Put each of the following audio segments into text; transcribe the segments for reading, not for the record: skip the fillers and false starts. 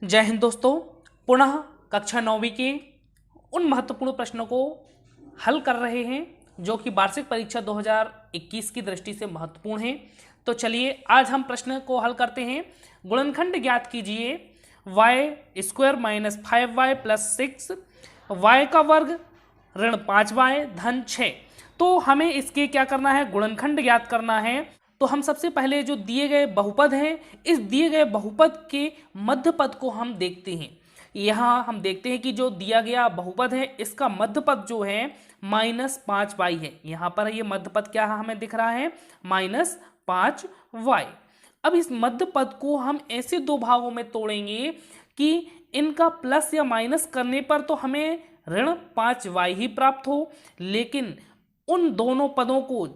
जय हिंद दोस्तों। पुनः कक्षा 9वीं के उन महत्वपूर्ण प्रश्नों को हल कर रहे हैं जो कि वार्षिक परीक्षा 2021 की दृष्टि से महत्वपूर्ण है। तो चलिए आज हम प्रश्न को हल करते हैं। गुणनखंड ज्ञात कीजिए y² - 5y + 6 y का वर्ग ऋण 5y धन 6। तो हमें इसके क्या करना है, गुणनखंड ज्ञात करना है। तो हम सबसे पहले जो दिए गए बहुपद हैं, इस दिए गए बहुपद के मध्य पद को हम देखते हैं। यहाँ हम देखते हैं कि जो दिया गया बहुपद है इसका मध्य पद जो है -5y है। यहाँ पर ये मध्य पद क्या है, हमें दिख रहा है -5y। अब इस मध्य पद को हम ऐसे दो भागों में तोड़ेंगे कि इनका प्लस या माइनस करने पर तो हमें ऋण 5y ही प्राप्त हो, लेकिन उन दोनों पदों को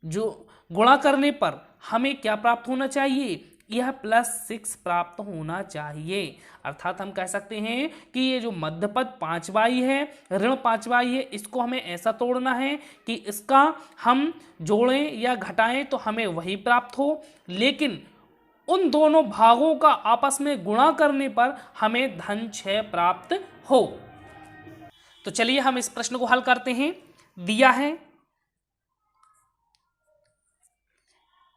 जो गुणा करने पर हमें क्या प्राप्त होना चाहिए, यह +6 प्राप्त होना चाहिए। अर्थात हम कह सकते हैं कि ये जो मध्य पद 5y है, ऋण 5y है, इसको हमें ऐसा तोड़ना है कि इसका हम जोड़ें या घटाएं तो हमें वही प्राप्त हो, लेकिन उन दोनों भागों का आपस में गुणा करने पर हमें धन 6 प्राप्त हो। तो चलिए हम इस प्रश्न को हल करते हैं। दिया है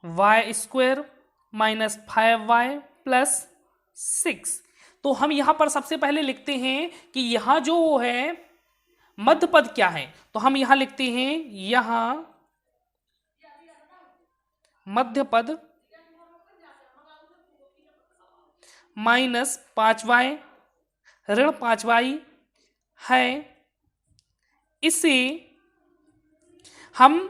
y² - 5y + 6। तो हम यहां पर सबसे पहले लिखते हैं कि यहां जो है मध्य पद क्या है, तो हम यहां लिखते हैं, यहां मध्य पद -5y ऋण 5y है। इसे हम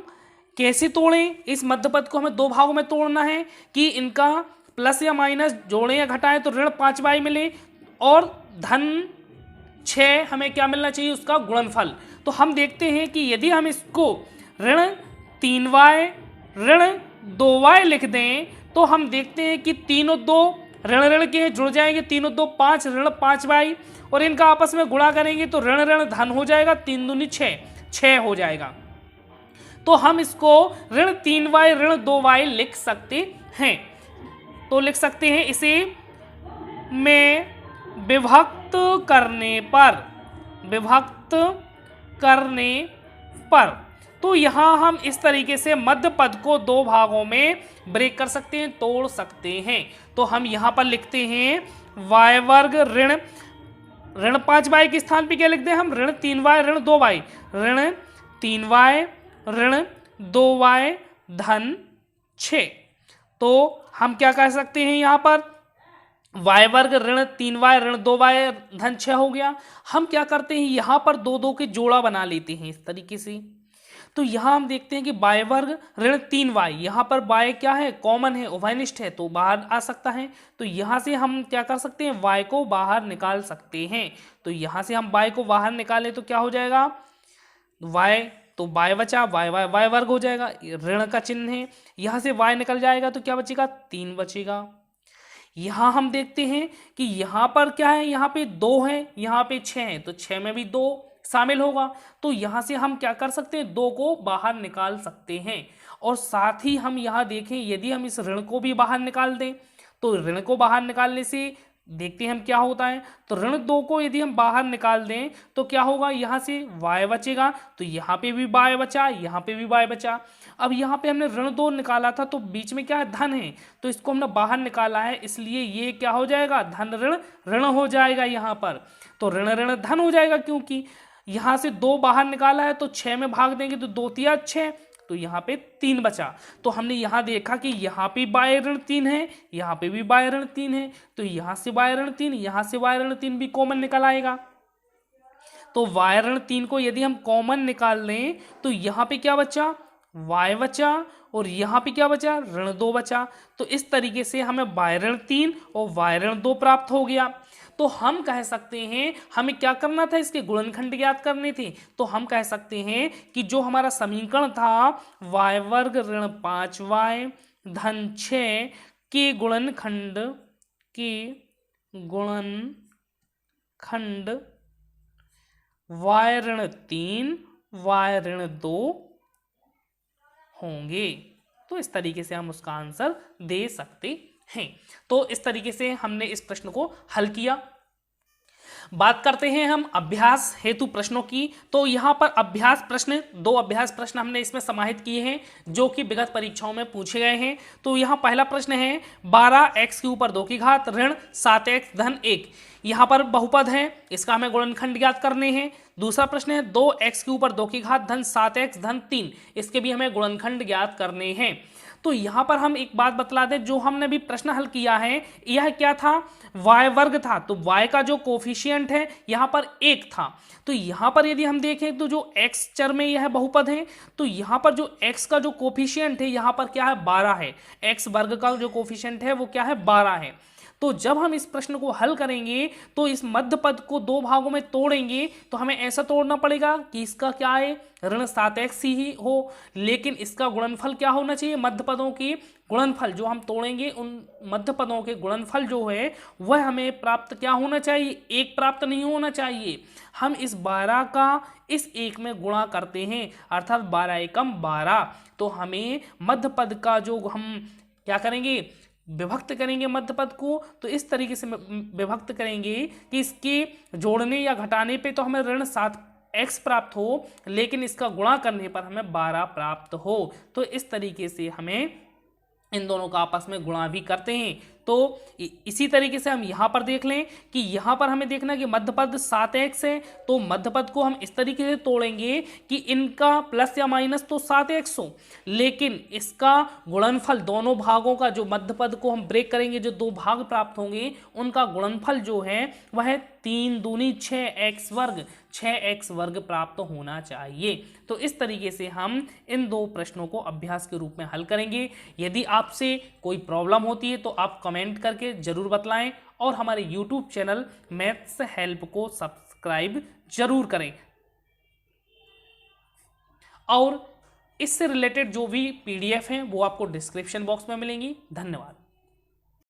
कैसे तोड़ें, इस मध्य पद को हमें दो भागों में तोड़ना है कि इनका प्लस या माइनस जोड़ें या घटाएं तो ऋण 5y मिले और धन 6 हमें क्या मिलना चाहिए, उसका गुणनफल। तो हम देखते हैं कि यदि हम इसको ऋण 3y ऋण 2y लिख दें तो हम देखते हैं कि तीनों दो ऋण ऋण के जुड़ जाएंगे, तीनों दो 5 ऋण 5y, और इनका आपस में गुणा करेंगे तो ऋण ऋण धन हो जाएगा, 3 दूनी 6 हो जाएगा। तो हम इसको ऋण 3y ऋण 2y लिख सकते हैं। तो लिख सकते हैं इसे में विभक्त करने पर तो यहां हम इस तरीके से मध्य पद को दो भागों में ब्रेक कर सकते हैं, तोड़ सकते हैं। तो हम यहां पर लिखते हैं y² ऋण 5y के स्थान पे क्या लिखते हैं हम, ऋण 3y ऋण 2y, ऋण 3y ऋण 2y धन 6। तो हम क्या कह सकते हैं, यहां पर y² ऋण 3y ऋण 2y धन 6 हो गया। हम क्या करते हैं, यहां पर दो दो के जोड़ा बना लेते हैं इस तरीके से। तो यहां हम देखते हैं कि y² ऋण 3y, यहां पर y क्या है, कॉमन है, उभयनिष्ठ है, तो बाहर आ सकता है। तो यहां से हम क्या कर सकते हैं, y को बाहर निकाल सकते हैं। तो यहां से हम y को बाहर निकालें तो क्या हो जाएगा, y तो y बचा, y वर्ग हो जाएगा, ऋण का चिन्ह है, यहां से y निकल जाएगा तो क्या बचेगा, 3 बचेगा। यहां हम देखते हैं कि यहां पर क्या है, यहां पे 2 है, यहां पे 6 है, तो 6 में भी 2 शामिल होगा। तो यहां से हम क्या कर सकते हैं, 2 को बाहर निकाल सकते हैं। और साथ ही हम यहां देखें, यदि हम इस ऋण को भी बाहर निकाल दें तो ऋण को बाहर निकालने से देखते हैं हम क्या होता है। तो ऋण 2 को यदि हम बाहर निकाल दें तो क्या होगा, यहां से y बचेगा, तो यहां पे भी y बचा, यहां पे भी y बचा। अब यहाँ पे हमने ऋण 2 निकाला था तो बीच में क्या है, धन है, तो इसको हमने बाहर निकाला है, इसलिए ये क्या हो जाएगा, धन ऋण ऋण हो जाएगा यहाँ पर। तो ऋण ऋण धन हो जाएगा, क्योंकि यहाँ से 2 बाहर निकाला है तो 6 में भाग देंगे तो 2 तिया 6, तो यहाँ पे 3 बचा। तो हमने यहाँ देखा कि यहाँ पे y ऋण 3 है, यहाँ पे भी y ऋण 3 है, तो यहाँ से y ऋण 3, यहाँ से y ऋण 3 भी कॉमन निकल आएगा। तो y ऋण 3 को यदि हम कॉमन निकाल लें तो यहाँ पे क्या बचा, y बचा, और यहाँ पे क्या बचा, ऋण 2 बचा। तो इस तरीके से हमें y ऋण 3 और y ऋण 2 प्राप्त हो गया। तो हम कह सकते हैं, हमें क्या करना था, इसके गुणनखंड ज्ञात करने थे। तो हम कह सकते हैं कि जो हमारा समीकरण था y² ऋण 5y धन 6 के गुणनखंड y ऋण 3 y ऋण 2 होंगे। तो इस तरीके से हम उसका आंसर दे सकते हैं। तो इस तरीके से हमने इस प्रश्न को हल किया। बात करते हैं हम अभ्यास हेतु प्रश्नों की। तो यहाँ पर अभ्यास प्रश्न, 2 अभ्यास प्रश्न हमने इसमें समाहित किए हैं जो कि विगत परीक्षाओं में पूछे गए हैं। तो यहाँ पहला प्रश्न है 12x के ऊपर 2 की घात ऋण 7x धन 1। यहाँ पर बहुपद है, इसका हमें गुणनखंड ज्ञात करने हैं। दूसरा प्रश्न है 2x के ऊपर 2 की घात धन 7x धन 3, इसके भी हमें गुणनखंड ज्ञात करने हैं। तो यहाँ पर हम एक बात बतला दें, जो हमने भी प्रश्न हल किया है यह क्या था, y वर्ग था। तो y का जो कोफिशिएंट है यहाँ पर 1 था। तो यहाँ पर यदि हम देखें तो जो x चर में यह बहुपद है, तो यहाँ पर जो x का जो कोफिशिएंट है यहाँ पर क्या है, 12 है। x वर्ग का जो कोफिशिएंट है वो क्या है, 12 है। तो जब हम इस प्रश्न को हल करेंगे तो इस मध्य पद को 2 भागों में तोड़ेंगे, तो हमें ऐसा तोड़ना पड़ेगा कि इसका क्या है, ऋण 7x ही हो, लेकिन इसका गुणनफल क्या होना चाहिए, मध्य पदों की गुणनफल जो हम तोड़ेंगे उन मध्य पदों के गुणनफल जो है वह हमें प्राप्त क्या होना चाहिए, 1 प्राप्त नहीं होना चाहिए। हम इस 12 का इस 1 में गुणा करते हैं, अर्थात 12 एकम 12। तो हमें मध्य पद का जो हम क्या करेंगे, विभक्त करेंगे मध्य पद को, तो इस तरीके से विभक्त करेंगे कि इसके जोड़ने या घटाने पे तो हमें ऋण 7x प्राप्त हो, लेकिन इसका गुणा करने पर हमें 12 प्राप्त हो। तो इस तरीके से हमें इन दोनों का आपस में गुणा भी करते हैं। तो इसी तरीके से हम यहाँ पर देख लें कि यहाँ पर हमें देखना कि मध्यपद 7x है, तो मध्यपद को हम इस तरीके से तोड़ेंगे कि इनका प्लस या माइनस तो 7x हो, लेकिन इसका गुणनफल दोनों भागों का, जो मध्यपद को हम ब्रेक करेंगे, जो 2 भाग प्राप्त होंगे उनका गुणनफल जो है वह 3 दूनी 6x वर्ग, 6x वर्ग प्राप्त होना चाहिए। तो इस तरीके से हम इन 2 प्रश्नों को अभ्यास के रूप में हल करेंगे। यदि आपसे कोई प्रॉब्लम होती है तो आप कमेंट करके जरूर बतलाएं और हमारे YouTube चैनल मैथ्स हेल्प को सब्सक्राइब जरूर करें। और इससे रिलेटेड जो भी PDF हैं वो आपको डिस्क्रिप्शन बॉक्स में मिलेंगी। धन्यवाद।